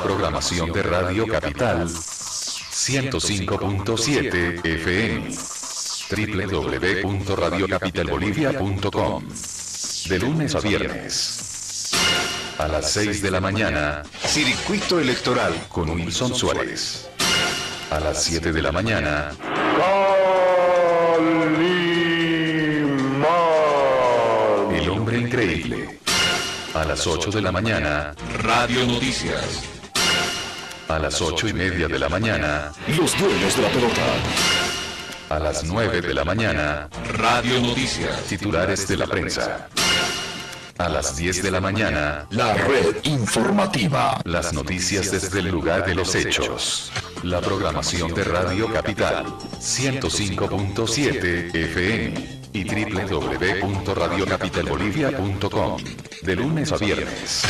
programación de Radio Capital 105.7 FM, www.radiocapitalbolivia.com, de lunes a viernes, a las 6 de la mañana, Circuito Electoral con Wilson Suárez. A las 7 de la mañana, El Hombre Increíble. A las 8 de la mañana, Radio Noticias. A las 8:30 de la mañana, Los Dueños de la Pelota. A las 9 de la mañana, Radio Noticias, titulares de la prensa. A las 10 de la mañana, La Red Informativa. las noticias desde el lugar de los hechos. La programación de Radio Capital 105.7 FM y www.radiocapitalbolivia.com, de lunes a viernes.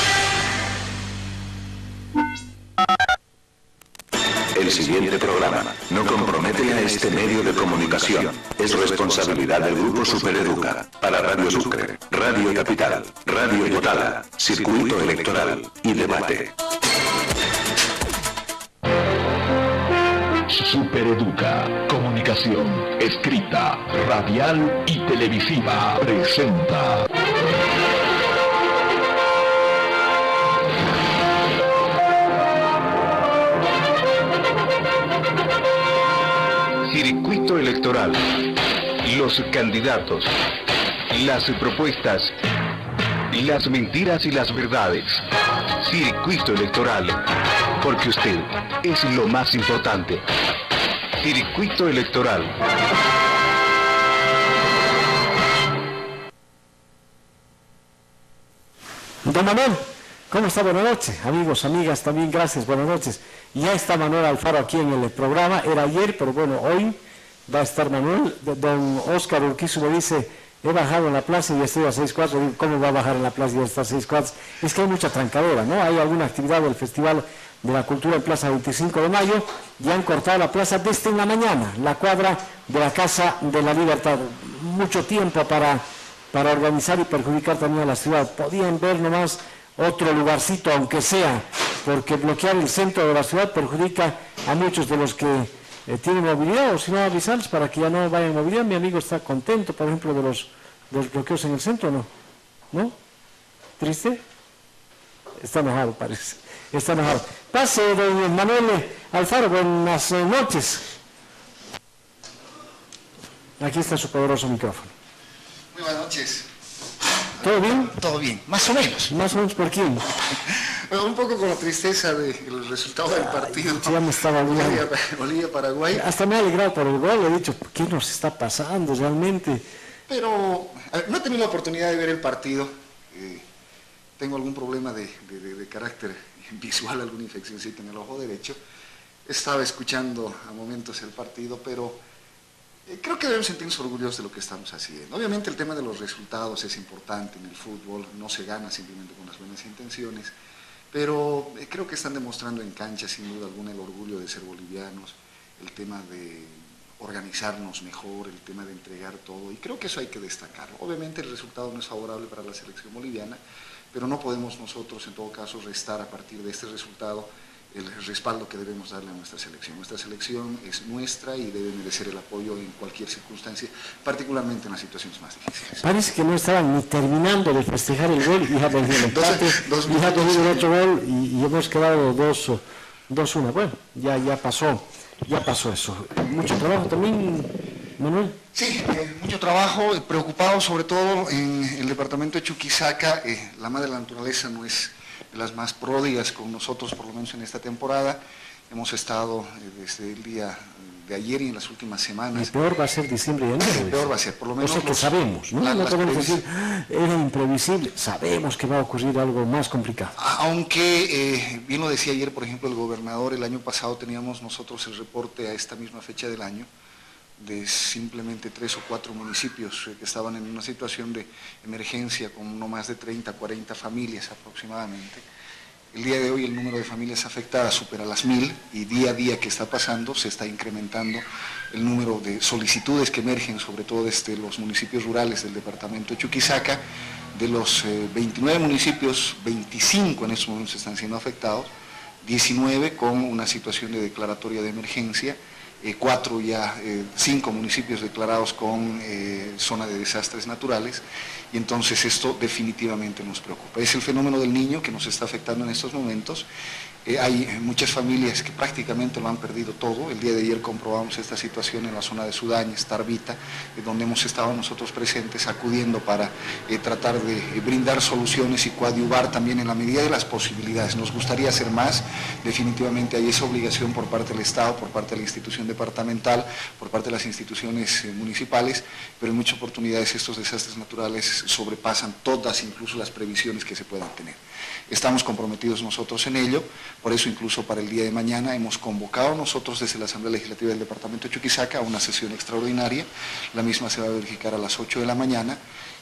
El siguiente programa no compromete a este medio de comunicación. Es responsabilidad del Grupo Supereduca. Para Radio Sucre, Radio Capital, Radio Yotala, Circuito Electoral y Debate. Supereduca, comunicación, escrita, radial y televisiva, presenta Circuito Electoral. Los candidatos, las propuestas, las mentiras y las verdades. Circuito Electoral, porque usted es lo más importante. Circuito Electoral. Don Manuel, ¿cómo está? Buenas noches, amigos, amigas, también gracias, buenas noches. Ya está Manuel Alfaro aquí en el programa, era ayer, pero bueno, hoy va a estar Manuel. Don Óscar Urquizo me dice, he bajado en la plaza y estoy a 6 cuadras. Digo, ¿cómo va a bajar en la plaza y está a 6 cuadras? Es que hay mucha trancadera, ¿no? Hay alguna actividad del Festival de la Cultura en Plaza 25 de Mayo, y han cortado la plaza desde en la mañana, la cuadra de la Casa de la Libertad. Mucho tiempo para organizar y perjudicar también a la ciudad. Podían ver nomás otro lugarcito, aunque sea, porque bloquear el centro de la ciudad perjudica a muchos de los que tienen movilidad, o si no avisarles para que ya no vayan en movilidad. Mi amigo está contento, por ejemplo, de los bloqueos en el centro, ¿no? ¿No? ¿Triste? Está enojado, parece. Está enojado. Pase, don Manuel Alfaro, buenas noches. Aquí está su poderoso micrófono. Muy buenas noches. ¿Todo bien? Todo bien, más o menos. Más o menos, ¿por quién? Bueno, un poco con la tristeza del resultado del partido. Ya me estaba olvidando. Bolivia-Paraguay. Hasta me ha alegrado por el gol, he dicho, ¿qué nos está pasando realmente? Pero no he tenido la oportunidad de ver el partido. Tengo algún problema de carácter visual, alguna infeccióncita en el ojo derecho. Estaba escuchando a momentos el partido, pero creo que debemos sentirnos orgullosos de lo que estamos haciendo. Obviamente el tema de los resultados es importante en el fútbol, no se gana simplemente con las buenas intenciones, pero creo que están demostrando en cancha sin duda alguna el orgullo de ser bolivianos, el tema de organizarnos mejor, el tema de entregar todo, y creo que eso hay que destacarlo. Obviamente el resultado no es favorable para la selección boliviana, pero no podemos nosotros en todo caso restar a partir de este resultado el respaldo que debemos darle a nuestra selección. Nuestra selección es nuestra y debe merecer el apoyo en cualquier circunstancia, particularmente en las situaciones más difíciles. Parece que no estaban ni terminando de festejar el gol y ya perdió el empate, y ya perdió el otro gol y hemos quedado 2-1. Bueno, ya pasó eso. Mucho trabajo también, Manuel. Sí, mucho trabajo, preocupado sobre todo en el departamento de Chuquisaca. La madre de la naturaleza no es de las más pródigas con nosotros, por lo menos en esta temporada. Hemos estado desde el día de ayer y en las últimas semanas. El peor va a ser diciembre y enero. El peor va a ser, por lo menos. O sea que sabemos, ¿no? No podemos decir, era imprevisible. Sabemos que va a ocurrir algo más complicado. Aunque, bien lo decía ayer, por ejemplo, el gobernador, el año pasado teníamos nosotros el reporte a esta misma fecha del año, de simplemente 3 o 4 municipios que estaban en una situación de emergencia con no más de 30, 40 familias aproximadamente. El día de hoy el número de familias afectadas supera las 1000 y día a día que está pasando se está incrementando el número de solicitudes que emergen, sobre todo desde los municipios rurales del departamento de Chuquisaca. De los 29 municipios, 25 en estos momentos están siendo afectados. 19 con una situación de declaratoria de emergencia, 5 municipios declarados con zona de desastres naturales, y entonces esto definitivamente nos preocupa. Es el fenómeno del niño que nos está afectando en estos momentos. Hay muchas familias que prácticamente lo han perdido todo. El día de ayer comprobamos esta situación en la zona de Sudañez, Tarbita, donde hemos estado nosotros presentes acudiendo para tratar de brindar soluciones y coadyuvar también en la medida de las posibilidades. Nos gustaría hacer más, definitivamente hay esa obligación por parte del Estado, por parte de la institución departamental, por parte de las instituciones municipales, pero en muchas oportunidades estos desastres naturales sobrepasan todas, incluso las previsiones que se puedan tener. Estamos comprometidos nosotros en ello. Por eso incluso para el día de mañana hemos convocado nosotros desde la Asamblea Legislativa del Departamento de Chuquisaca a una sesión extraordinaria. La misma se va a verificar a las 8 de la mañana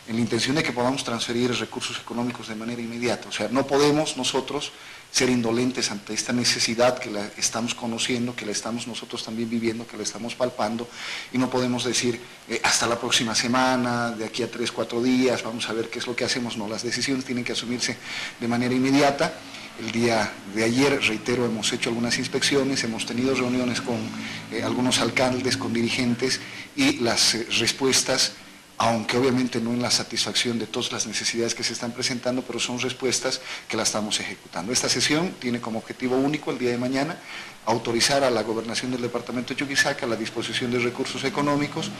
en la intención de que podamos transferir recursos económicos de manera inmediata. O sea, no podemos nosotros ser indolentes ante esta necesidad que la estamos conociendo, que la estamos nosotros también viviendo, que la estamos palpando, y no podemos decir hasta la próxima semana, de aquí a 3, 4 días, vamos a ver qué es lo que hacemos. No, las decisiones tienen que asumirse de manera inmediata. El día de ayer, reitero, hemos hecho algunas inspecciones, hemos tenido reuniones con algunos alcaldes, con dirigentes, y las respuestas, aunque obviamente no en la satisfacción de todas las necesidades que se están presentando, pero son respuestas que la estamos ejecutando. Esta sesión tiene como objetivo único el día de mañana autorizar a la Gobernación del Departamento de Chuquisaca la disposición de recursos económicos.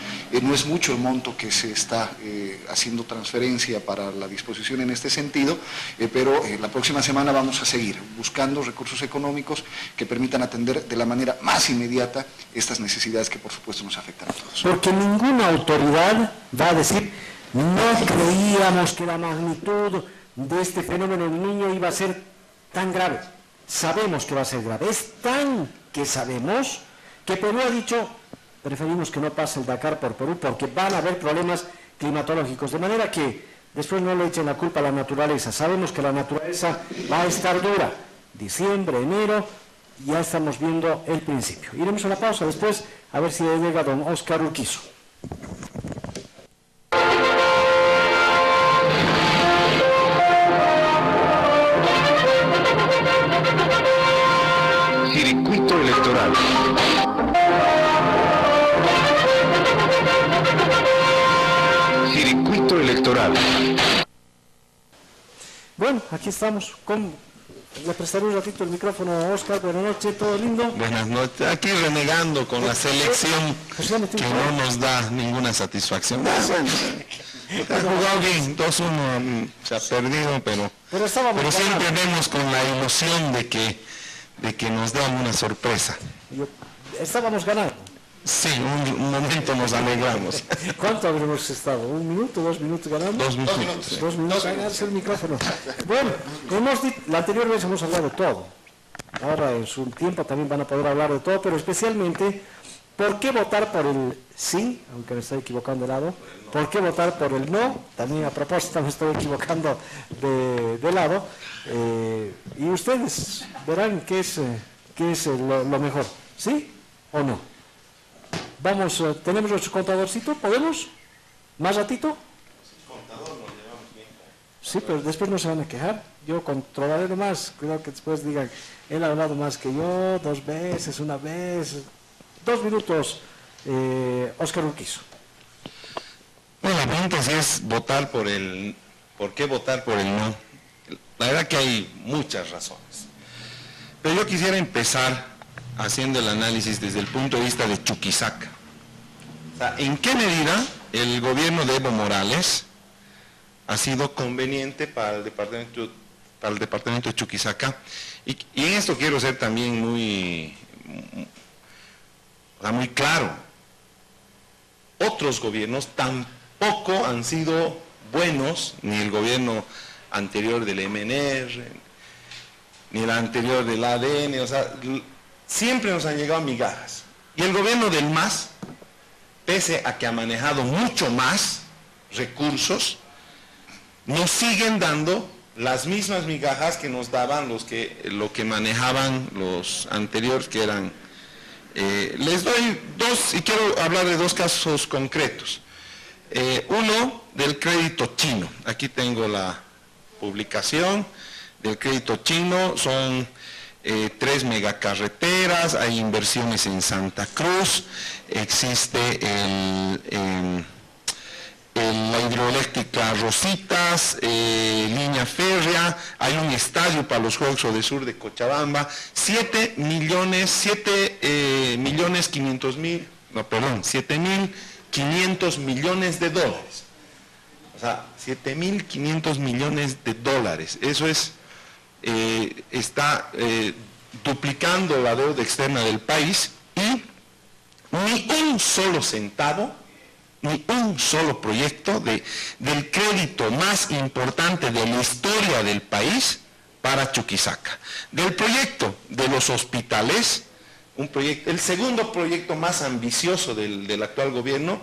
No es mucho el monto que se está haciendo transferencia para la disposición en este sentido, pero la próxima semana vamos a seguir buscando recursos económicos que permitan atender de la manera más inmediata estas necesidades que por supuesto nos afectan a todos. Porque ninguna autoridad va a decir, no creíamos que la magnitud de este fenómeno del niño iba a ser tan grave. Sabemos que va a ser grave. Es tan que sabemos que Perú ha dicho, preferimos que no pase el Dakar por Perú porque van a haber problemas climatológicos. De manera que después no le echen la culpa a la naturaleza. Sabemos que la naturaleza va a estar dura. Diciembre, enero, ya estamos viendo el principio. Iremos a la pausa después a ver si llega don Óscar Urquizo. Circuito electoral. Circuito electoral. Bueno, aquí estamos. Le prestaré un ratito el micrófono a Óscar. Buenas noches, todo lindo. Buenas noches. Aquí renegando con la selección que no nos da ninguna satisfacción. Ha jugado bien, 2-1 se ha perdido, pero siempre vemos con la ilusión de que nos dan una sorpresa. Estábamos ganando. Sí, un momento nos alegramos. ¿Cuánto habremos estado? ¿1 minuto, 2 minutos ganando? 2 minutos. 2 minutos, ganarse el micrófono. Bueno, la anterior vez hemos hablado de todo. Ahora en su tiempo también van a poder hablar de todo, pero especialmente, ¿por qué votar por el sí? Aunque me estoy equivocando de lado. ¿Por qué votar por el no? También a propósito me estoy equivocando de lado. Y ustedes verán qué es lo mejor. ¿Sí o no? Vamos, ¿tenemos nuestro contadorcito? ¿Podemos? ¿Más ratito? El contador nos llevamos bien. Sí, pero después no se van a quejar. Yo controlaré nomás. Cuidado que después digan, él ha hablado más que yo, 2 veces, 1 vez. 2 minutos, Óscar Urquizo. Bueno, la pregunta sí es votar por el... ¿Por qué votar por el no? La verdad que hay muchas razones. Pero yo quisiera empezar haciendo el análisis desde el punto de vista de Chuquisaca. O sea, ¿en qué medida el gobierno de Evo Morales ha sido conveniente para el departamento de Chuquisaca? Y en esto quiero ser también muy claro. Otros gobiernos tampoco han sido buenos, ni el gobierno anterior del MNR, ni el anterior del ADN, o sea, siempre nos han llegado migajas. Y el gobierno del MAS, pese a que ha manejado mucho más recursos, nos siguen dando las mismas migajas que nos daban lo que manejaban los anteriores, que eran... les doy 2, y quiero hablar de 2 casos concretos. Uno, del crédito chino. Aquí tengo la publicación del crédito chino. Son 3 megacarreteras, hay inversiones en Santa Cruz, existe la hidroeléctrica Rositas, línea férrea, hay un estadio para los Juegos Odesur de Cochabamba, 7.500 millones de dólares. O sea, 7.500 millones de dólares. Eso es, está duplicando la deuda externa del país y ni un solo centavo, ni un solo proyecto del crédito más importante de la historia del país para Chuquisaca. Del proyecto de los hospitales, el segundo proyecto más ambicioso del actual gobierno,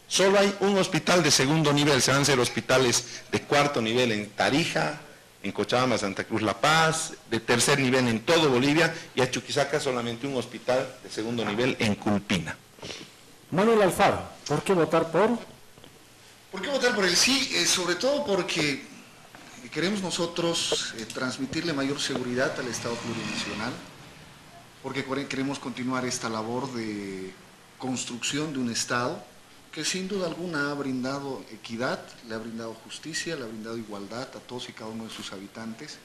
solo hay un hospital de segundo nivel, se van a hacer hospitales de cuarto nivel en Tarija, en Cochabamba, Santa Cruz, La Paz, de tercer nivel en todo Bolivia, y a Chuquisaca solamente un hospital de segundo nivel en Culpina. Manuel Alfaro, ¿por qué votar por? ¿Por qué votar por el sí? Sobre todo porque queremos nosotros transmitirle mayor seguridad al Estado plurinacional, porque queremos continuar esta labor de construcción de un Estado que sin duda alguna ha brindado equidad, le ha brindado justicia, le ha brindado igualdad a todos y cada uno de sus habitantes.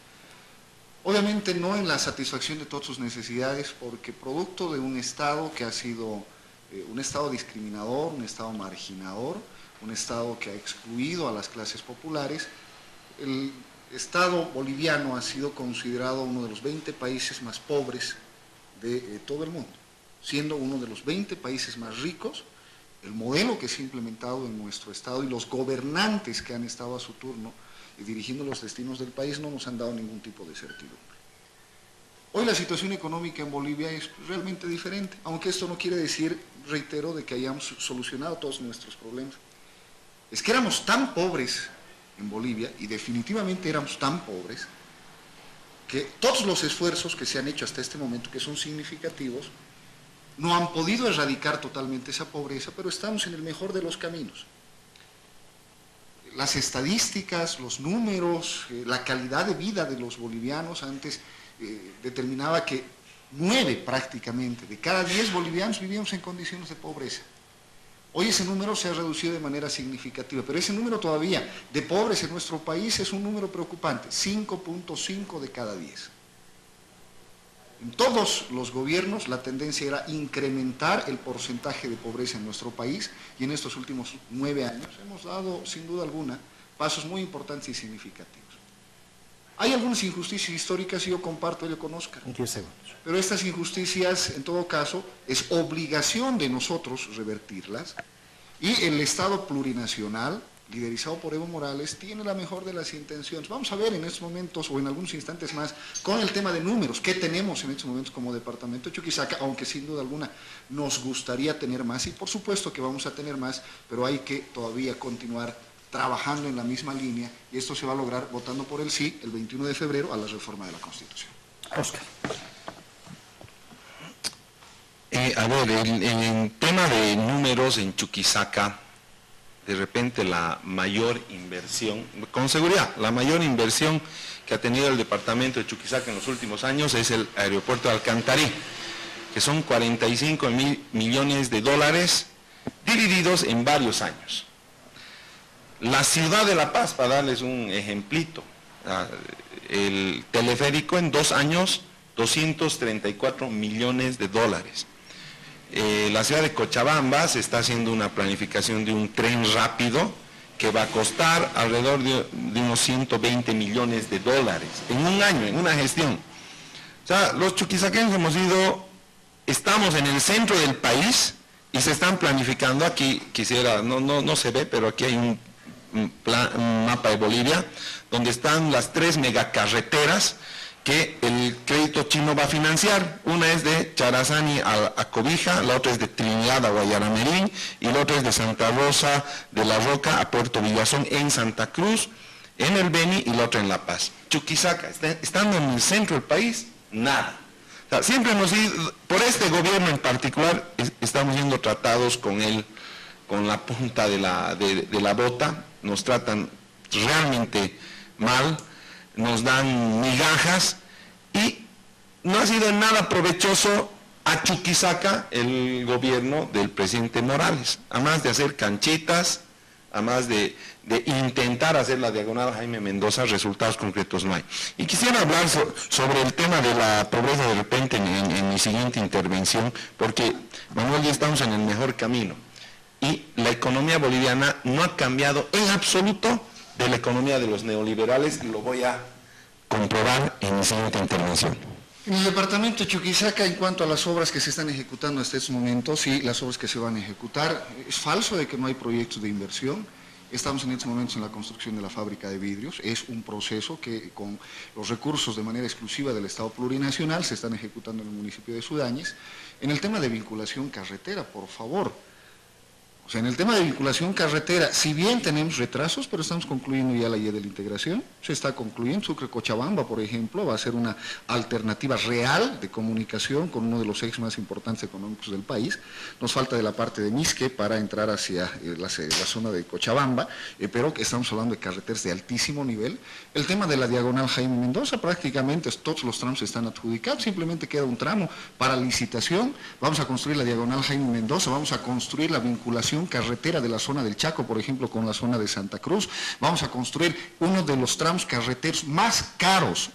Obviamente no en la satisfacción de todas sus necesidades, porque producto de un Estado que ha sido un Estado discriminador, un Estado marginador, un Estado que ha excluido a las clases populares, el Estado boliviano ha sido considerado uno de los 20 países más pobres de todo el mundo, siendo uno de los 20 países más ricos. El modelo que se ha implementado en nuestro Estado y los gobernantes que han estado a su turno dirigiendo los destinos del país no nos han dado ningún tipo de certidumbre. Hoy la situación económica en Bolivia es realmente diferente, aunque esto no quiere decir, reitero, de que hayamos solucionado todos nuestros problemas. Es que éramos tan pobres en Bolivia, y definitivamente éramos tan pobres, que todos los esfuerzos que se han hecho hasta este momento, que son significativos, no han podido erradicar totalmente esa pobreza, pero estamos en el mejor de los caminos. Las estadísticas, los números, la calidad de vida de los bolivianos antes determinaba que 9 prácticamente de cada 10 bolivianos vivíamos en condiciones de pobreza. Hoy ese número se ha reducido de manera significativa, pero ese número todavía de pobres en nuestro país es un número preocupante, 5.5 de cada 10. En todos los gobiernos la tendencia era incrementar el porcentaje de pobreza en nuestro país, y en estos últimos 9 años hemos dado, sin duda alguna, pasos muy importantes y significativos. Hay algunas injusticias históricas y yo comparto ello con Óscar. En 10 segundos. Pero estas injusticias, en todo caso, es obligación de nosotros revertirlas, y el Estado plurinacional, liderizado por Evo Morales, tiene la mejor de las intenciones. Vamos a ver en estos momentos, o en algunos instantes más, con el tema de números, qué tenemos en estos momentos como departamento de Chuquisaca, aunque sin duda alguna nos gustaría tener más, y por supuesto que vamos a tener más, pero hay que todavía continuar trabajando en la misma línea, y esto se va a lograr votando por el sí el 21 de febrero a la reforma de la Constitución. Óscar. A ver, en tema de números en Chuquisaca, de repente la mayor inversión, con seguridad, la mayor inversión que ha tenido el departamento de Chuquisaca en los últimos años es el aeropuerto de Alcantarí, que son 45 millones de dólares divididos en varios años. La ciudad de La Paz, para darles un ejemplito, el teleférico en 2 años, 234 millones de dólares. La ciudad de Cochabamba se está haciendo una planificación de un tren rápido que va a costar alrededor de unos 120 millones de dólares en un año, en una gestión. O sea, los chuquisaqueños estamos en el centro del país y se están planificando. Aquí no se ve, pero aquí hay un mapa de Bolivia donde están las 3 megacarreteras que el crédito chino va a financiar. Una es de Charazani a Cobija, la otra es de Trinidad a Guayaramerín, y la otra es de Santa Rosa de la Roca a Puerto Villazón en Santa Cruz, en el Beni, y la otra en La Paz. Chuquisaca, estando en el centro del país, nada. O sea, siempre hemos ido, por este gobierno en particular, estamos siendo tratados con la punta de la bota, nos tratan realmente mal, nos dan migajas y no ha sido nada provechoso a Chuquisaca el gobierno del presidente Morales, además de hacer canchitas, además de intentar hacer la diagonal Jaime Mendoza, resultados concretos no hay. Y quisiera hablar sobre el tema de la pobreza de repente en mi siguiente intervención, porque, Manuel, ya estamos en el mejor camino. Y la economía boliviana no ha cambiado en absoluto de la economía de los neoliberales, y lo voy a comprobar en mi siguiente intervención. En el departamento de Chuquisaca, en cuanto a las obras que se están ejecutando hasta estos momentos y las obras que se van a ejecutar, es falso de que no hay proyectos de inversión. Estamos en estos momentos en la construcción de la fábrica de vidrios. Es un proceso que con los recursos de manera exclusiva del Estado plurinacional se están ejecutando en el municipio de Sudáñez. En el tema de vinculación carretera, por favor. O sea, en el tema de vinculación carretera, si bien tenemos retrasos, pero estamos concluyendo ya la guía de la integración, se está concluyendo. Sucre-Cochabamba, por ejemplo, va a ser una alternativa real de comunicación con uno de los ejes más importantes económicos del país. Nos falta de la parte de Misque para entrar hacia la zona de Cochabamba, pero estamos hablando de carreteras de altísimo nivel. El tema de la diagonal Jaime Mendoza, prácticamente todos los tramos están adjudicados, simplemente queda un tramo para licitación. Vamos a construir la diagonal Jaime Mendoza, vamos a construir la vinculación carretera de la zona del Chaco, por ejemplo, con la zona de Santa Cruz. Vamos a construir uno de los tramos carreteros más caros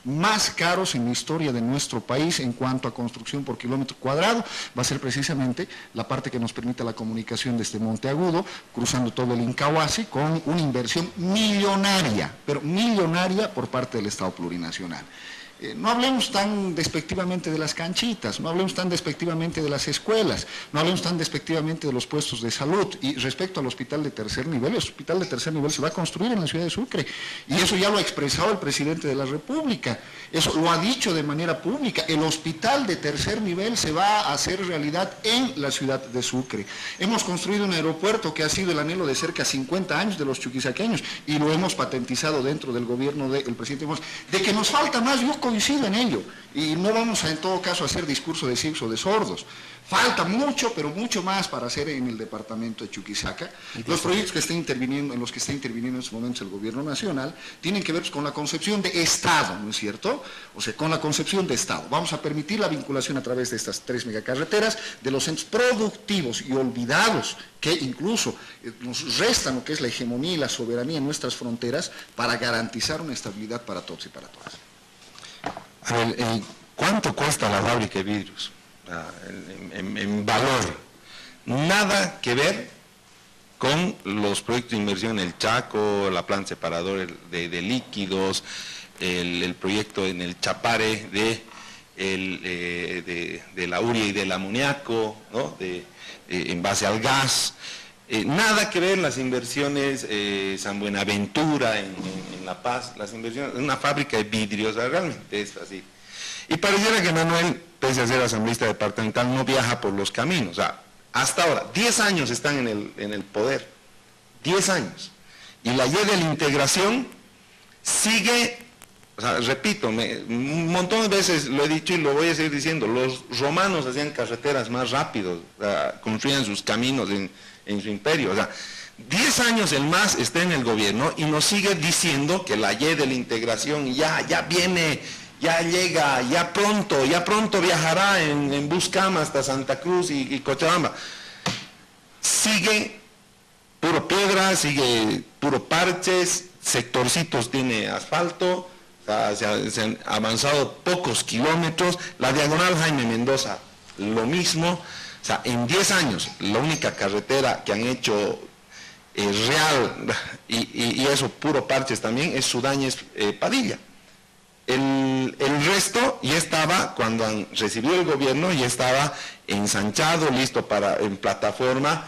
en la historia de nuestro país en cuanto a construcción por kilómetro cuadrado. Va a ser precisamente la parte que nos permite la comunicación desde Monteagudo, cruzando todo el Incahuasi, con una inversión millonaria, pero millonaria por parte del Estado plurinacional. No hablemos tan despectivamente de las canchitas, no hablemos tan despectivamente de las escuelas, no hablemos tan despectivamente de los puestos de salud. Y respecto al hospital de tercer nivel, el hospital de tercer nivel se va a construir en la ciudad de Sucre. Y eso ya lo ha expresado el presidente de la República, eso lo ha dicho de manera pública. El hospital de tercer nivel se va a hacer realidad en la ciudad de Sucre. Hemos construido un aeropuerto que ha sido el anhelo de cerca de 50 años de los chuquisaqueños y lo hemos patentizado dentro del gobierno del presidente Morales. De que nos falta más, yo coincido en ello, y no vamos a en todo caso a hacer discurso de ciegos o de sordos. Falta mucho, pero mucho más para hacer en el departamento de Chuquisaca. Los proyectos que está interviniendo, en los que está interviniendo en estos momentos el gobierno nacional, tienen que ver con la concepción de Estado, ¿no es cierto? O sea, con la concepción de Estado. Vamos a permitir la vinculación a través de estas 3 megacarreteras de los centros productivos y olvidados, que incluso nos restan lo que es la hegemonía y la soberanía en nuestras fronteras para garantizar una estabilidad para todos y para todas. A ver, ¿cuánto cuesta la fábrica de vidrios? En valor. Nada que ver con los proyectos de inversión en el Chaco, la planta separadora de líquidos, el proyecto en el Chapare de la urea y del amoníaco, ¿no? En base al gas. Nada que ver las inversiones San Buenaventura en La Paz, las inversiones en una fábrica de vidrios, realmente es así. Y pareciera que Manuel, pese a ser asambleísta departamental, no viaja por los caminos. O sea, hasta ahora, 10 años están en el poder, 10 años. Y la ley de la integración sigue, o sea, repito, un montón de veces lo he dicho y lo voy a seguir diciendo, los romanos hacían carreteras más rápidos, o sea, construían sus caminos en su imperio. O sea, 10 años el MAS está en el gobierno y nos sigue diciendo que la ley de la integración ya viene, ya llega, ya pronto viajará en Buscama hasta Santa Cruz y Cochabamba. Sigue puro piedra, sigue puro parches, sectorcitos tiene asfalto, o sea, se han avanzado pocos kilómetros. La diagonal Jaime Mendoza, lo mismo. O sea, en 10 años, la única carretera que han hecho real, y eso puro parches también, es Sudáñez-Padilla. El resto ya estaba, cuando han recibido el gobierno, ya estaba ensanchado, listo en plataforma,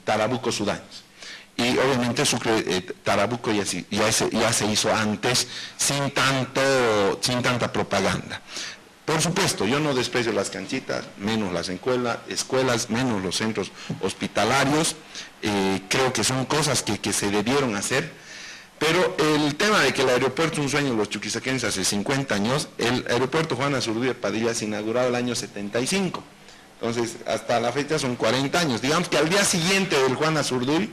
Tarabuco-Sudáñez. Y obviamente Tarabuco ya se hizo antes, sin tanta propaganda. Por supuesto, yo no desprecio las canchitas, menos las escuelas, menos los centros hospitalarios. Creo que son cosas que se debieron hacer, pero el tema de que el aeropuerto es un sueño de los chuquisaqueños hace 50 años, el aeropuerto Juan Azurduy de Padilla se inauguró el año 75, entonces hasta la fecha son 40 años. Digamos que al día siguiente del Juan Azurduy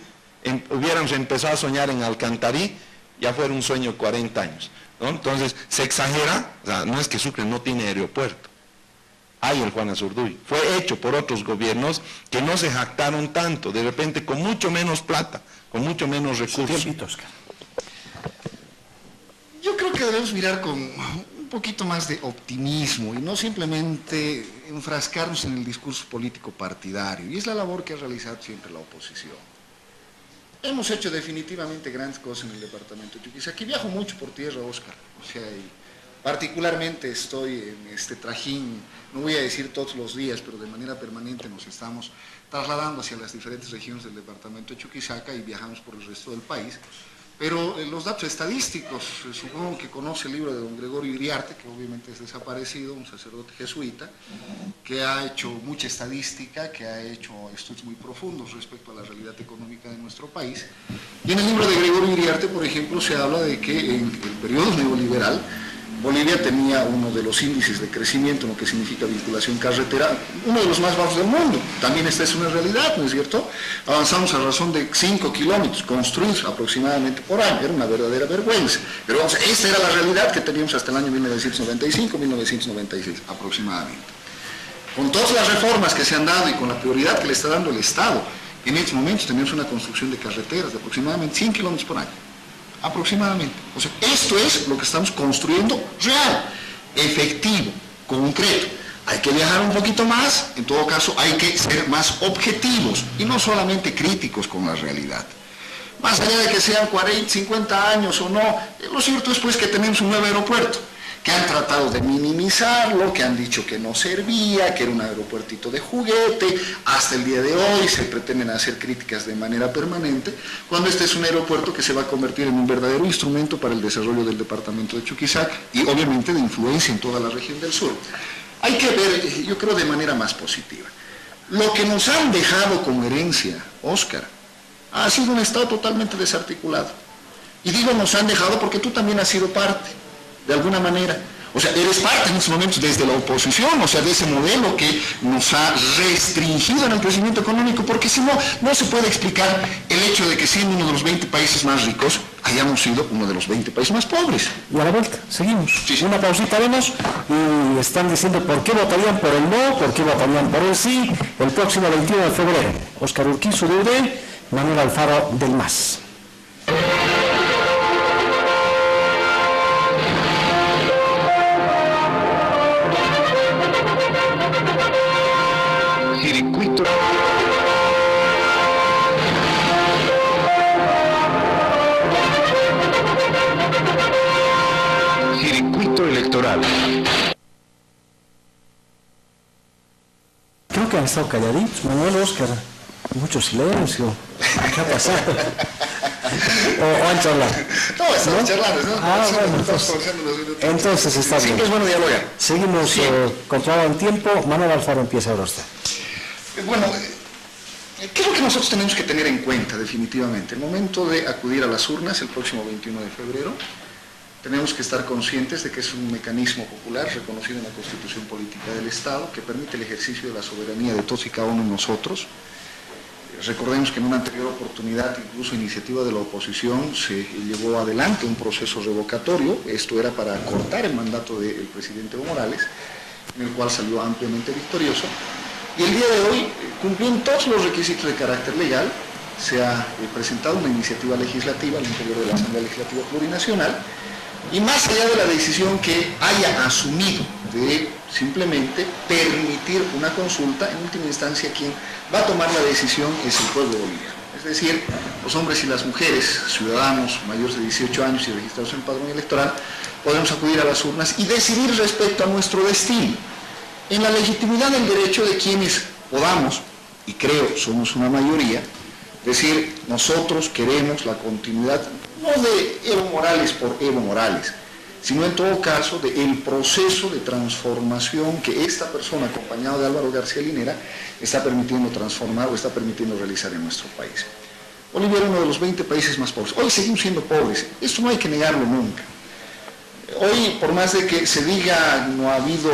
hubiéramos empezado a soñar en Alcantarí, ya fuera un sueño 40 años. ¿no? Entonces, se exagera, o sea, no es que Sucre no tiene aeropuerto. Hay el Juan Azurduy. Fue hecho por otros gobiernos que no se jactaron tanto, de repente con mucho menos plata, con mucho menos recursos. Yo creo que debemos mirar con un poquito más de optimismo y no simplemente enfrascarnos en el discurso político partidario. Y es la labor que ha realizado siempre la oposición. Hemos hecho definitivamente grandes cosas en el departamento de Chuquisaca. Aquí viajo mucho por tierra, Óscar. O sea, y particularmente estoy en este trajín, no voy a decir todos los días, pero de manera permanente nos estamos trasladando hacia las diferentes regiones del departamento de Chuquisaca y viajamos por el resto del país. Pero los datos estadísticos, supongo que conoce el libro de don Gregorio Iriarte, que obviamente es desaparecido, un sacerdote jesuita, que ha hecho mucha estadística, que ha hecho estudios muy profundos respecto a la realidad económica de nuestro país. Y en el libro de Gregorio Iriarte, por ejemplo, se habla de que en el periodo neoliberal, Bolivia tenía uno de los índices de crecimiento, lo que significa vinculación carretera, uno de los más bajos del mundo. También esta es una realidad, ¿no es cierto? Avanzamos a razón de 5 kilómetros construidos aproximadamente por año, era una verdadera vergüenza. Pero vamos, esta era la realidad que teníamos hasta el año 1995-1996 aproximadamente. Con todas las reformas que se han dado y con la prioridad que le está dando el Estado, en estos momentos tenemos una construcción de carreteras de aproximadamente 100 kilómetros por año. Aproximadamente. O sea, esto es lo que estamos construyendo real, efectivo, concreto. Hay que viajar un poquito más, en todo caso hay que ser más objetivos y no solamente críticos con la realidad. Más allá de que sean 40, 50 años o no, lo cierto es pues que tenemos un nuevo aeropuerto, que han tratado de minimizarlo, que han dicho que no servía, que era un aeropuertito de juguete. Hasta el día de hoy se pretenden hacer críticas de manera permanente, cuando este es un aeropuerto que se va a convertir en un verdadero instrumento para el desarrollo del departamento de Chuquisaca y obviamente de influencia en toda la región del sur. Hay que ver, yo creo, de manera más positiva. Lo que nos han dejado como herencia, Óscar, ha sido un Estado totalmente desarticulado. Y digo nos han dejado porque tú también has sido parte. De alguna manera, o sea, eres parte en estos momentos desde la oposición, o sea, de ese modelo que nos ha restringido en el crecimiento económico, porque si no, no se puede explicar el hecho de que siendo uno de los 20 países más ricos, hayamos sido uno de los 20 países más pobres. Y a la vuelta, seguimos. Sí, sí. Una pausita vemos y están diciendo por qué votarían por el no, por qué votarían por el sí, el próximo 21 de febrero. Óscar Urquizo de UD, Manuel Alfaro del MAS. Circuito electoral. Creo que han estado calladitos, Manuel, Óscar, mucho silencio. ¿Qué ha pasado? ¿O han charlado? No, estamos charlando, ¿no? Bueno, entonces está bien. Siempre es bueno dialogar. Seguimos Sí. controlado en tiempo. Manuel Alfaro empieza ahora usted. Bueno, ¿qué es lo que nosotros tenemos que tener en cuenta definitivamente? El momento de acudir a las urnas el próximo 21 de febrero, tenemos que estar conscientes de que es un mecanismo popular reconocido en la Constitución Política del Estado que permite el ejercicio de la soberanía de todos y cada uno de nosotros. Recordemos que en una anterior oportunidad, incluso iniciativa de la oposición, se llevó adelante un proceso revocatorio. Esto era para cortar el mandato del presidente Evo Morales, en el cual salió ampliamente victorioso. Y el día de hoy, cumpliendo todos los requisitos de carácter legal, se ha presentado una iniciativa legislativa al interior de la Asamblea Legislativa Plurinacional, y más allá de la decisión que haya asumido de simplemente permitir una consulta, en última instancia quien va a tomar la decisión es el pueblo boliviano. Es decir, los hombres y las mujeres, ciudadanos mayores de 18 años y registrados en el padrón electoral, podemos acudir a las urnas y decidir respecto a nuestro destino, en la legitimidad del derecho de quienes podamos, y creo somos una mayoría, decir, nosotros queremos la continuidad, no de Evo Morales por Evo Morales, sino en todo caso del proceso de transformación que esta persona, acompañado de Álvaro García Linera, está permitiendo transformar o está permitiendo realizar en nuestro país. Bolivia era uno de los 20 países más pobres. Hoy seguimos siendo pobres, esto no hay que negarlo nunca. Hoy, por más de que se diga no ha habido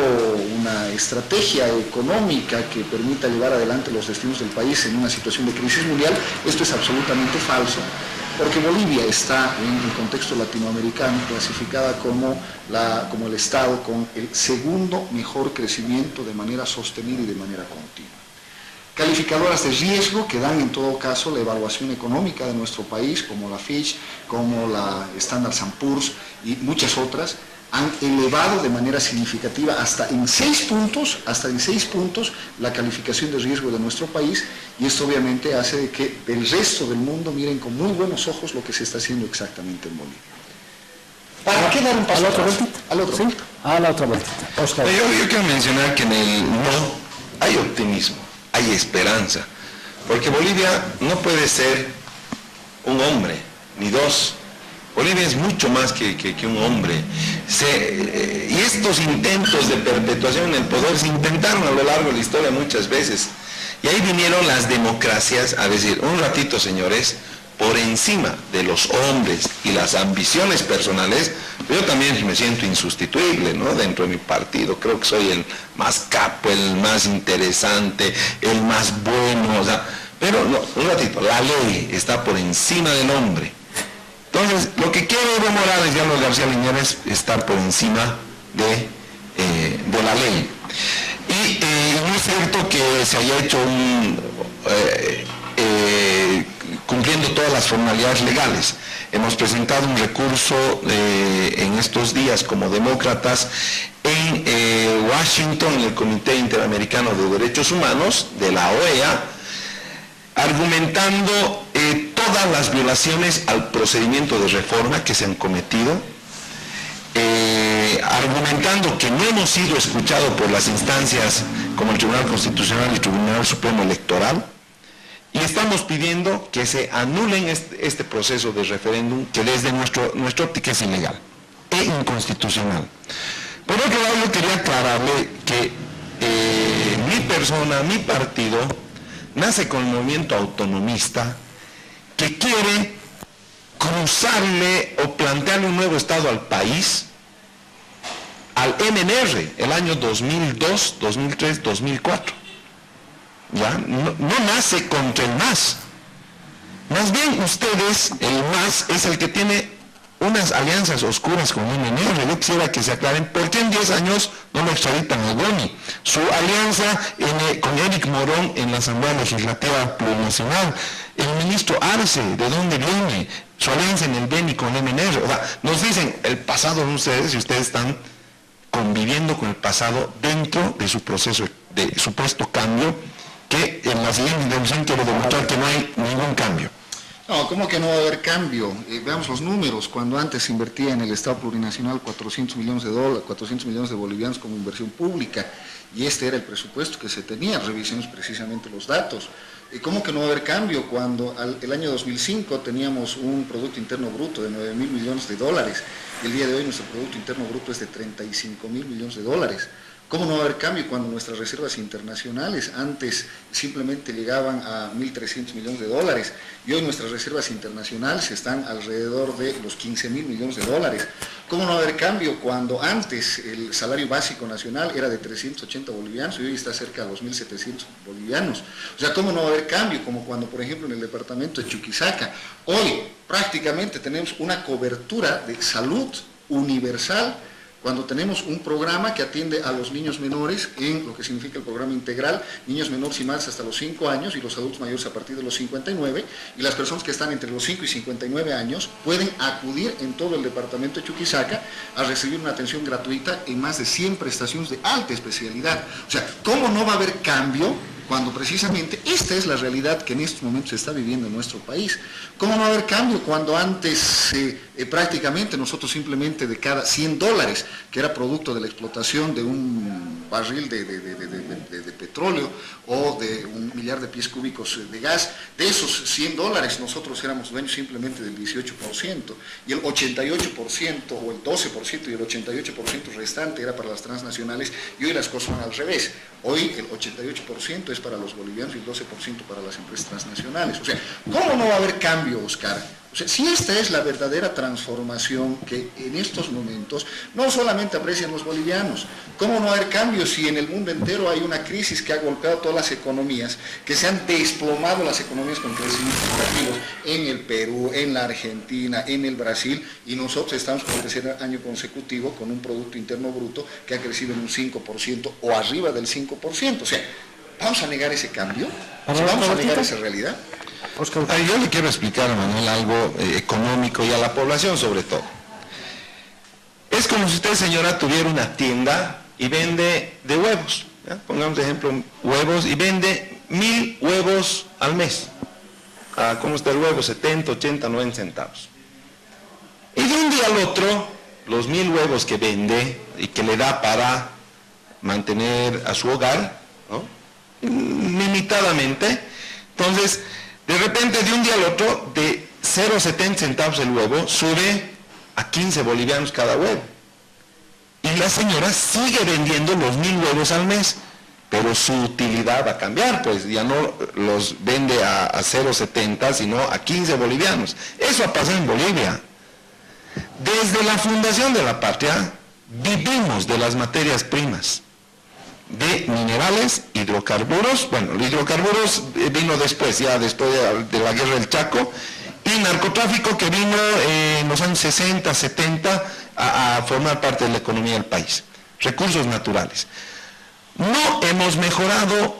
una estrategia económica que permita llevar adelante los destinos del país en una situación de crisis mundial, esto es absolutamente falso. porque Bolivia está en el contexto latinoamericano clasificada como el Estado con el segundo mejor crecimiento de manera sostenida y de manera continua. Calificadoras de riesgo que dan en todo caso la evaluación económica de nuestro país, como la Fitch, como la Standard & Poor's y muchas otras, han elevado de manera significativa hasta en 6 puntos la calificación de riesgo de nuestro país, y esto obviamente hace de que el resto del mundo miren con muy buenos ojos lo que se está haciendo exactamente en Bolivia. ¿Para qué dar un paso atrás? Al otro. ¿Sí? A la otra vueltita. Oscar. Yo quiero mencionar que en el no hay optimismo, hay esperanza, porque Bolivia no puede ser un hombre, ni dos. Bolivia es mucho más que un hombre. Y estos intentos de perpetuación en el poder se intentaron a lo largo de la historia muchas veces. Y ahí vinieron las democracias a decir, un ratito señores, por encima de los hombres y las ambiciones personales, yo también me siento insustituible, ¿no? Dentro de mi partido, creo que soy el más capo, el más interesante, el más bueno, o sea, pero no, un ratito, la ley está por encima del hombre. Entonces, lo que quiere Evo Morales y Carlos García Linera es estar por encima de la ley. Y no es cierto que se haya hecho cumpliendo todas las formalidades legales. Hemos presentado un recurso en estos días como demócratas en Washington, en el Comité Interamericano de Derechos Humanos de la OEA, argumentando todas las violaciones al procedimiento de reforma que se han cometido, argumentando que no hemos sido escuchados por las instancias como el Tribunal Constitucional y el Tribunal Supremo Electoral, y estamos pidiendo que se anulen este proceso de referéndum que desde nuestra óptica es ilegal e inconstitucional. Por otro lado, yo quería aclararle que mi persona, mi partido, nace con el movimiento autonomista que quiere cruzarle o plantearle un nuevo Estado al país, al MNR, el año 2002, 2003, 2004. ¿Ya? No nace contra el MAS. Más bien ustedes, el MAS es el que tiene unas alianzas oscuras con MNR. Yo quisiera que se aclaren por qué en 10 años no lo extraditan a Goni. Su alianza con Eric Morón en la Asamblea Legislativa Plurinacional, el ministro Arce, ¿de dónde viene? Su alianza en el BENI con MNR. O sea, nos dicen el pasado de ustedes y ustedes están conviviendo con el pasado dentro de su proceso de supuesto cambio, que en la siguiente intervención quiero demostrar que no hay ningún cambio. No, ¿cómo que no va a haber cambio? Veamos los números. Cuando antes se invertía en el Estado plurinacional 400 millones de dólares, 400 millones de bolivianos como inversión pública, y este era el presupuesto que se tenía, revisemos precisamente los datos. ¿Cómo que no va a haber cambio cuando el año 2005 teníamos un Producto Interno Bruto de 9.000 millones de dólares? Y el día de hoy nuestro Producto Interno Bruto es de 35.000 millones de dólares. ¿Cómo no va a haber cambio cuando nuestras reservas internacionales antes simplemente llegaban a 1.300 millones de dólares y hoy nuestras reservas internacionales están alrededor de los 15.000 millones de dólares? ¿Cómo no va a haber cambio cuando antes el salario básico nacional era de 380 bolivianos y hoy está cerca de los 1.700 bolivianos? O sea, ¿cómo no va a haber cambio? Como cuando, por ejemplo, en el departamento de Chuquisaca, hoy prácticamente tenemos una cobertura de salud universal, cuando tenemos un programa que atiende a los niños menores en lo que significa el programa integral, niños menores y más hasta los 5 años y los adultos mayores a partir de los 59, y las personas que están entre los 5 y 59 años pueden acudir en todo el departamento de Chuquisaca a recibir una atención gratuita en más de 100 prestaciones de alta especialidad. O sea, ¿cómo no va a haber cambio cuando precisamente esta es la realidad que en estos momentos se está viviendo en nuestro país? ¿Cómo no va a haber cambio cuando antes prácticamente nosotros simplemente de cada $100 que era producto de la explotación de un barril de petróleo o de 1 millar de pies cúbicos de gas, de esos $100 nosotros éramos dueños simplemente del 18%, y el 88% o el 12% y el 88% restante era para las transnacionales, y hoy las cosas van al revés. Hoy el 88% es para los bolivianos y el 12% para las empresas transnacionales. O sea, ¿cómo no va a haber cambio, Oscar, O sea, si esta es la verdadera transformación que en estos momentos no solamente aprecian los bolivianos, ¿cómo no haber cambios si en el mundo entero hay una crisis que ha golpeado todas las economías, que se han desplomado las economías con crecimientos negativos en el Perú, en la Argentina, en el Brasil, y nosotros estamos por el tercer año consecutivo con un Producto Interno Bruto que ha crecido en un 5% o arriba del 5%? O sea, ¿vamos a negar ese cambio? ¿Vamos a negar esa realidad? Oscar, yo le quiero explicar a Manuel algo económico y a la población sobre todo. Es como si usted, señora, tuviera una tienda y vende de huevos, ¿ya? Pongamos de ejemplo huevos, y vende 1000 huevos al mes. ¿Cómo está el huevo? 70, 80, 90 centavos. Y de un día al otro, los 1000 huevos que vende y que le da para mantener a su hogar, ¿no?, limitadamente, entonces, de repente, de un día al otro, de 0,70 centavos el huevo, sube a 15 bolivianos cada huevo. Y la señora sigue vendiendo los 1000 huevos al mes, pero su utilidad va a cambiar, pues ya no los vende a 0,70, sino a 15 bolivianos. Eso ha pasado en Bolivia. Desde la fundación de la patria, vivimos de las materias primas, de minerales, hidrocarburos. Bueno, los hidrocarburos vino después, ya después de la guerra del Chaco, y narcotráfico, que vino en los años 60, 70 a formar parte de la economía del país. Recursos naturales. No hemos mejorado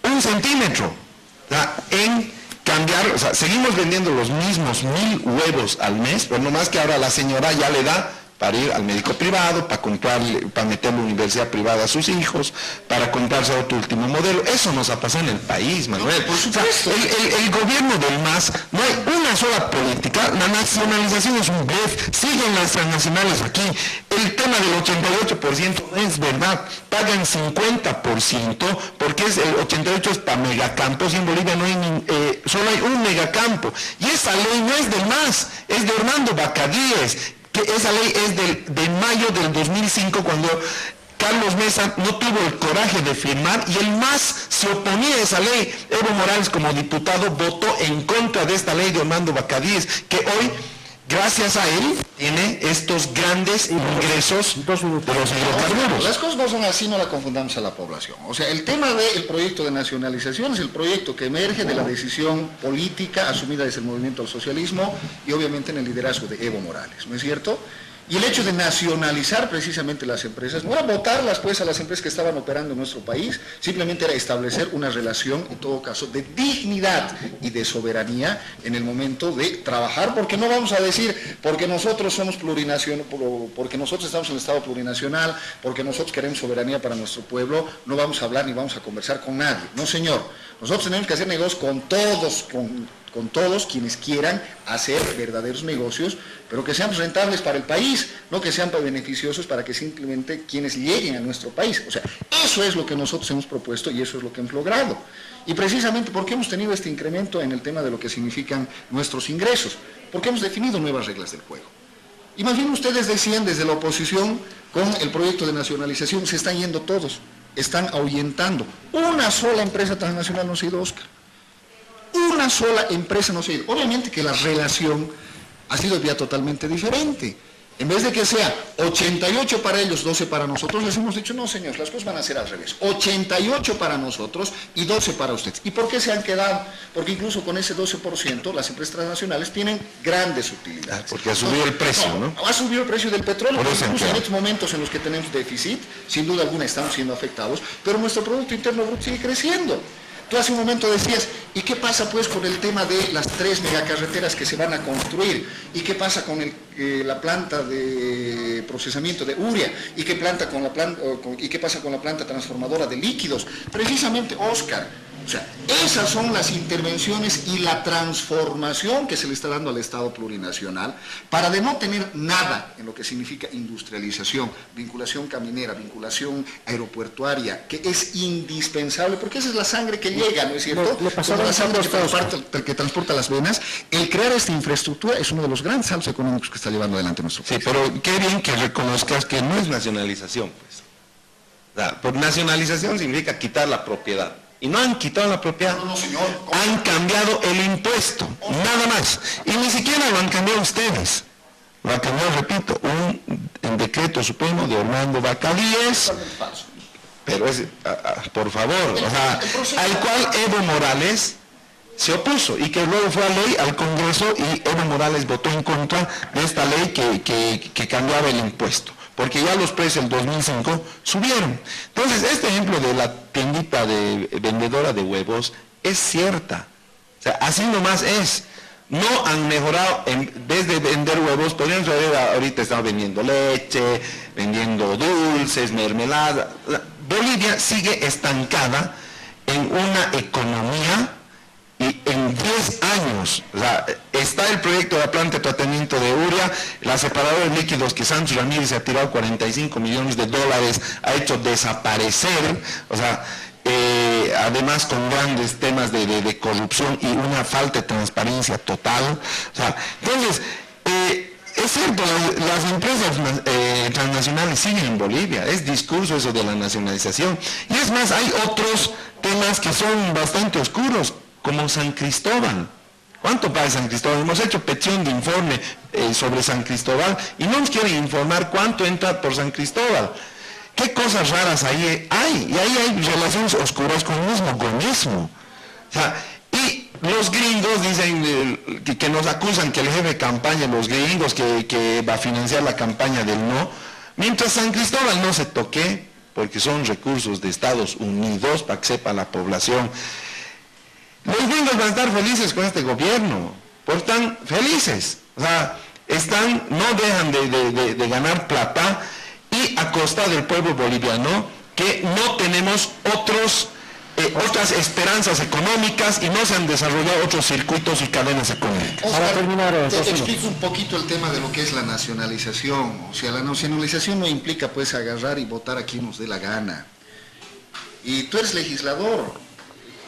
un centímetro, o sea, en cambiar, o sea, seguimos vendiendo los mismos 1000 huevos al mes, pero no más que ahora la señora ya le da para ir al médico privado, para comprarle, para meter la universidad privada a sus hijos, para comprarse otro último modelo. Eso nos ha pasado en el país, Manuel. Por supuesto. O sea, el gobierno del MAS, no hay una sola política, la nacionalización es un blef, siguen las transnacionales aquí. El tema del 88% no es verdad, pagan 50%, porque el 88% es para megacampos, y en Bolivia no hay solo hay un megacampo. Y esa ley no es del MAS, es de Hernando Bacadíes, que esa ley es de mayo del 2005, cuando Carlos Mesa no tuvo el coraje de firmar, y el MAS se oponía a esa ley. Evo Morales, como diputado, votó en contra de esta ley de Hernando Bacadíes, que hoy, gracias a él, tiene estos grandes ingresos de los hidrocarburos. Las cosas no son así, no la confundamos a la población. O sea, el tema del proyecto de nacionalización es el proyecto que emerge de la decisión política asumida desde el movimiento al socialismo y obviamente en el liderazgo de Evo Morales, ¿no es cierto? Y el hecho de nacionalizar precisamente las empresas, no era botarlas pues a las empresas que estaban operando en nuestro país, simplemente era establecer una relación, en todo caso, de dignidad y de soberanía en el momento de trabajar, porque no vamos a decir, porque nosotros somos plurinacional, porque nosotros estamos en el Estado plurinacional, porque nosotros queremos soberanía para nuestro pueblo, no vamos a hablar ni vamos a conversar con nadie. No, señor, nosotros tenemos que hacer negocios con todos quienes quieran hacer verdaderos negocios, pero que sean rentables para el país, no que sean beneficiosos para que simplemente quienes lleguen a nuestro país. O sea, eso es lo que nosotros hemos propuesto y eso es lo que hemos logrado. Y precisamente porque hemos tenido este incremento en el tema de lo que significan nuestros ingresos, porque hemos definido nuevas reglas del juego. Y más bien ustedes decían desde la oposición, con el proyecto de nacionalización, se están yendo todos, están ahuyentando. Una sola empresa transnacional no se ha ido, Oscar. Una sola empresa no se ha ido. Obviamente que la relación ha sido ya totalmente diferente. En vez de que sea 88 para ellos, 12 para nosotros, les hemos dicho, no señores, las cosas van a ser al revés. 88 para nosotros y 12 para ustedes. ¿Y por qué se han quedado? Porque incluso con ese 12%, las empresas transnacionales tienen grandes utilidades. Porque ha subido el precio, ¿no? Ha subido el precio del petróleo, Por incluso en estos momentos en los que tenemos déficit, sin duda alguna estamos siendo afectados, pero nuestro Producto Interno Bruto sigue creciendo. Tú hace un momento decías, ¿y qué pasa pues con el tema de las 3 megacarreteras que se van a construir? ¿Y qué pasa con la planta de procesamiento de urea? ¿Y qué pasa con la planta transformadora de líquidos? Precisamente, Oscar, o sea, esas son las intervenciones y la transformación que se le está dando al Estado plurinacional para de no tener nada en lo que significa industrialización, vinculación caminera, vinculación aeropuertuaria, que es indispensable, porque esa es la sangre que llega, ¿no es cierto? Como la sangre que transporta las venas. El crear esta infraestructura es uno de los grandes saltos económicos que está llevando adelante nuestro país. Sí, pero qué bien que reconozcas que no es nacionalización, pues. O sea, por nacionalización significa quitar la propiedad. y no han quitado la propiedad, No, señor. han cambiado el impuesto, nada más. Y ni siquiera lo han cambiado ustedes. Lo ha cambiado, repito, un decreto supremo de Orlando Bacalíes, pero es, por favor, o sea, al cual Evo Morales se opuso y que luego fue a ley al Congreso y Evo Morales votó en contra de esta ley que cambiaba el impuesto, porque ya los precios del 2005 subieron. Entonces, este ejemplo de la tiendita de vendedora de huevos es cierta, o sea, así nomás es. No han mejorado, en vez de vender huevos, podrían saber, ahorita están vendiendo leche, vendiendo dulces, mermelada. Bolivia sigue estancada en una economía y en 10 años, o sea, está el proyecto de la planta de tratamiento de urea, la separadora de líquidos que Santos Ramírez se ha tirado $45 millones, ha hecho desaparecer, o sea, además con grandes temas de corrupción y una falta de transparencia total. O sea, entonces, es cierto, las empresas transnacionales siguen en Bolivia, es discurso eso de la nacionalización. Y es más, hay otros temas que son bastante oscuros, como San Cristóbal. ¿Cuánto paga San Cristóbal? Hemos hecho petición de informe sobre San Cristóbal y no nos quieren informar cuánto entra por San Cristóbal. ¿Qué cosas raras ahí hay? Y ahí hay relaciones oscuras con el mismo comunismo. O sea, y los gringos dicen que nos acusan que el jefe de campaña, los gringos, que va a financiar la campaña del no, mientras San Cristóbal no se toque, porque son recursos de Estados Unidos, para que sepa la población. Los gringos van a estar felices con este gobierno, porque están felices. O sea, no dejan de ganar plata, y a costa del pueblo boliviano, que no tenemos otras esperanzas económicas y no se han desarrollado otros circuitos y cadenas económicas. Oscar, Para terminar, te explico un poquito el tema de lo que es la nacionalización. O sea, la nacionalización no implica pues agarrar y votar a quien nos dé la gana. Y tú eres legislador,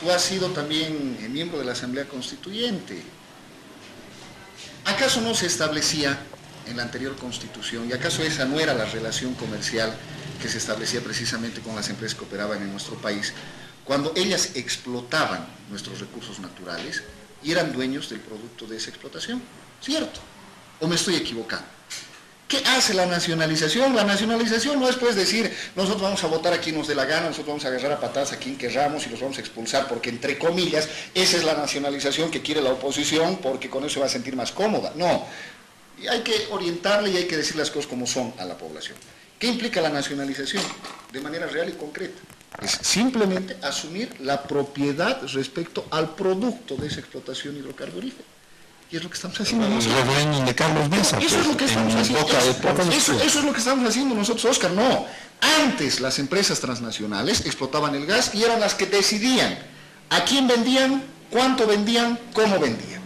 tú has sido también miembro de la Asamblea Constituyente. ¿Acaso no se establecía en la anterior Constitución, y acaso esa no era la relación comercial que se establecía precisamente con las empresas que operaban en nuestro país, cuando ellas explotaban nuestros recursos naturales y eran dueños del producto de esa explotación? ¿Cierto? ¿O me estoy equivocando? ¿Qué hace la nacionalización? La nacionalización no es pues decir, nosotros vamos a votar a quien nos dé la gana, nosotros vamos a agarrar a patadas a quien querramos y los vamos a expulsar, porque entre comillas, esa es la nacionalización que quiere la oposición, porque con eso se va a sentir más cómoda. No. Y hay que orientarle y hay que decir las cosas como son a la población. ¿Qué implica la nacionalización? De manera real y concreta. Es simplemente asumir la propiedad respecto al producto de esa explotación hidrocarburífera. Y es lo que estamos haciendo nosotros. De Carlos Mesa, eso es lo que estamos haciendo. Eso es lo que estamos haciendo nosotros, Oscar. No. Antes las empresas transnacionales explotaban el gas y eran las que decidían a quién vendían, cuánto vendían, cómo vendían.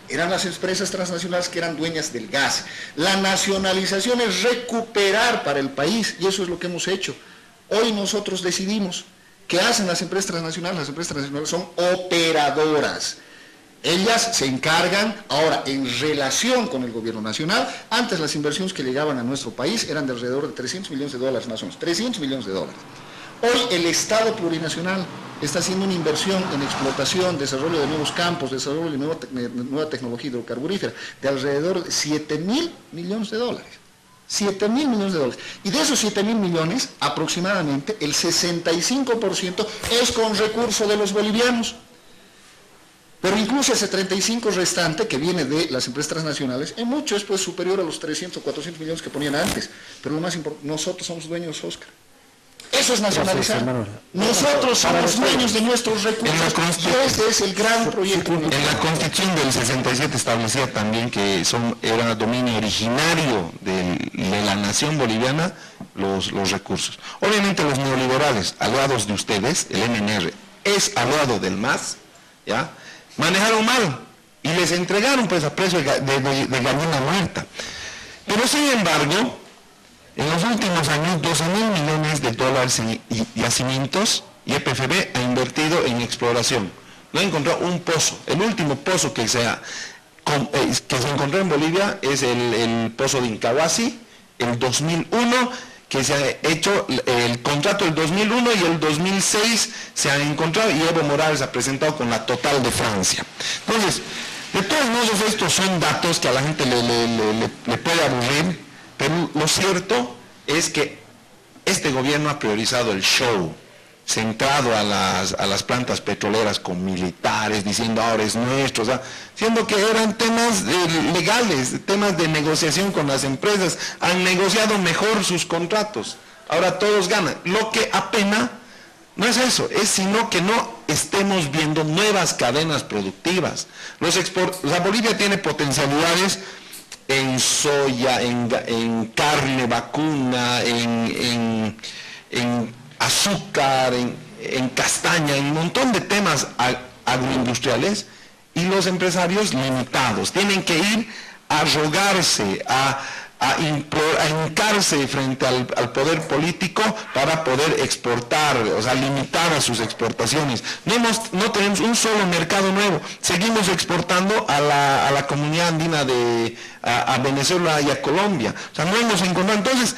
Eran las empresas transnacionales que eran dueñas del gas. La nacionalización es recuperar para el país, y eso es lo que hemos hecho. Hoy nosotros decidimos. ¿Qué hacen las empresas transnacionales? Las empresas transnacionales son operadoras. Ellas se encargan, ahora, en relación con el gobierno nacional. Antes las inversiones que llegaban a nuestro país eran de alrededor de $300 millones más o menos, $300 millones. Hoy el Estado plurinacional está haciendo una inversión en explotación, desarrollo de nuevos campos, desarrollo de nueva tecnología hidrocarburífera, de alrededor de $7.000 millones. $7.000 millones. Y de esos $7.000 millones, aproximadamente el 65% es con recursos de los bolivianos. Pero incluso ese 35% restante que viene de las empresas transnacionales, en mucho es pues superior a los 300 o 400 millones que ponían antes. Pero lo más importante, nosotros somos dueños, Oscar. Eso es nacionalizar. Nosotros somos dueños de nuestros recursos. Y ese es el gran proyecto. En la Constitución del 67 establecía también que era dominio originario de la nación boliviana los recursos. Obviamente los neoliberales, aliados de ustedes, el MNR, es aliado del MAS, ¿ya? Manejaron mal y les entregaron pues a precio de gallina muerta. Pero sin embargo, en los últimos años, $12.000 millones en yacimientos, y EPFB ha invertido en exploración. No ha encontrado un pozo. El último pozo que se encontró en Bolivia es el pozo de Incahuasi, en 2001, que se ha hecho el contrato del 2001 y el 2006 se han encontrado y Evo Morales ha presentado con la Total de Francia. Entonces, de todos modos estos son datos que a la gente le puede aburrir, pero lo cierto es que este gobierno ha priorizado el show, centrado a las plantas petroleras con militares, diciendo ahora es nuestro, o sea, siendo que eran temas legales, temas de negociación con las empresas, han negociado mejor sus contratos, ahora todos ganan. Lo que apena no es eso, es sino que no estemos viendo nuevas cadenas productivas. Bolivia tiene potencialidades en soya, en carne vacuna, en azúcar, en castaña, en un montón de temas agroindustriales, y los empresarios limitados tienen que ir a rogarse, a hincarse frente al poder político para poder exportar, o sea, limitar a sus exportaciones. No tenemos un solo mercado nuevo, seguimos exportando a la comunidad andina a Venezuela y a Colombia, o sea, no hemos encontrado. Entonces,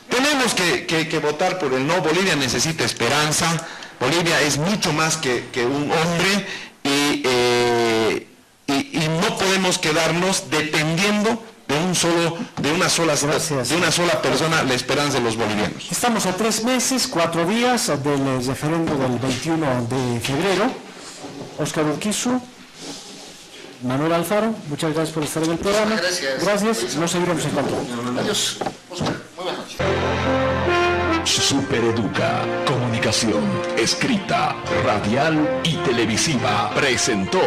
tenemos que votar por el no. Bolivia necesita esperanza, Bolivia es mucho más que un hombre, y no podemos quedarnos dependiendo de una sola persona la esperanza de los bolivianos. Estamos a 3 meses, 4 días del referendo del 21 de febrero. Óscar Urquizu, Manuel Alfaro, muchas gracias por estar en el programa. Gracias. Nos seguiremos en contacto. Adiós, Óscar. Muy buenas noches. Supereduca, comunicación, escrita, radial y televisiva, presentó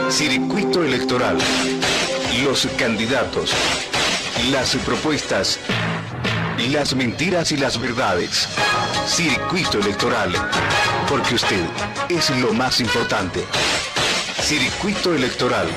Circuito electoral. Los candidatos, las propuestas, las mentiras y las verdades. Circuito electoral, porque usted es lo más importante. Circuito electoral.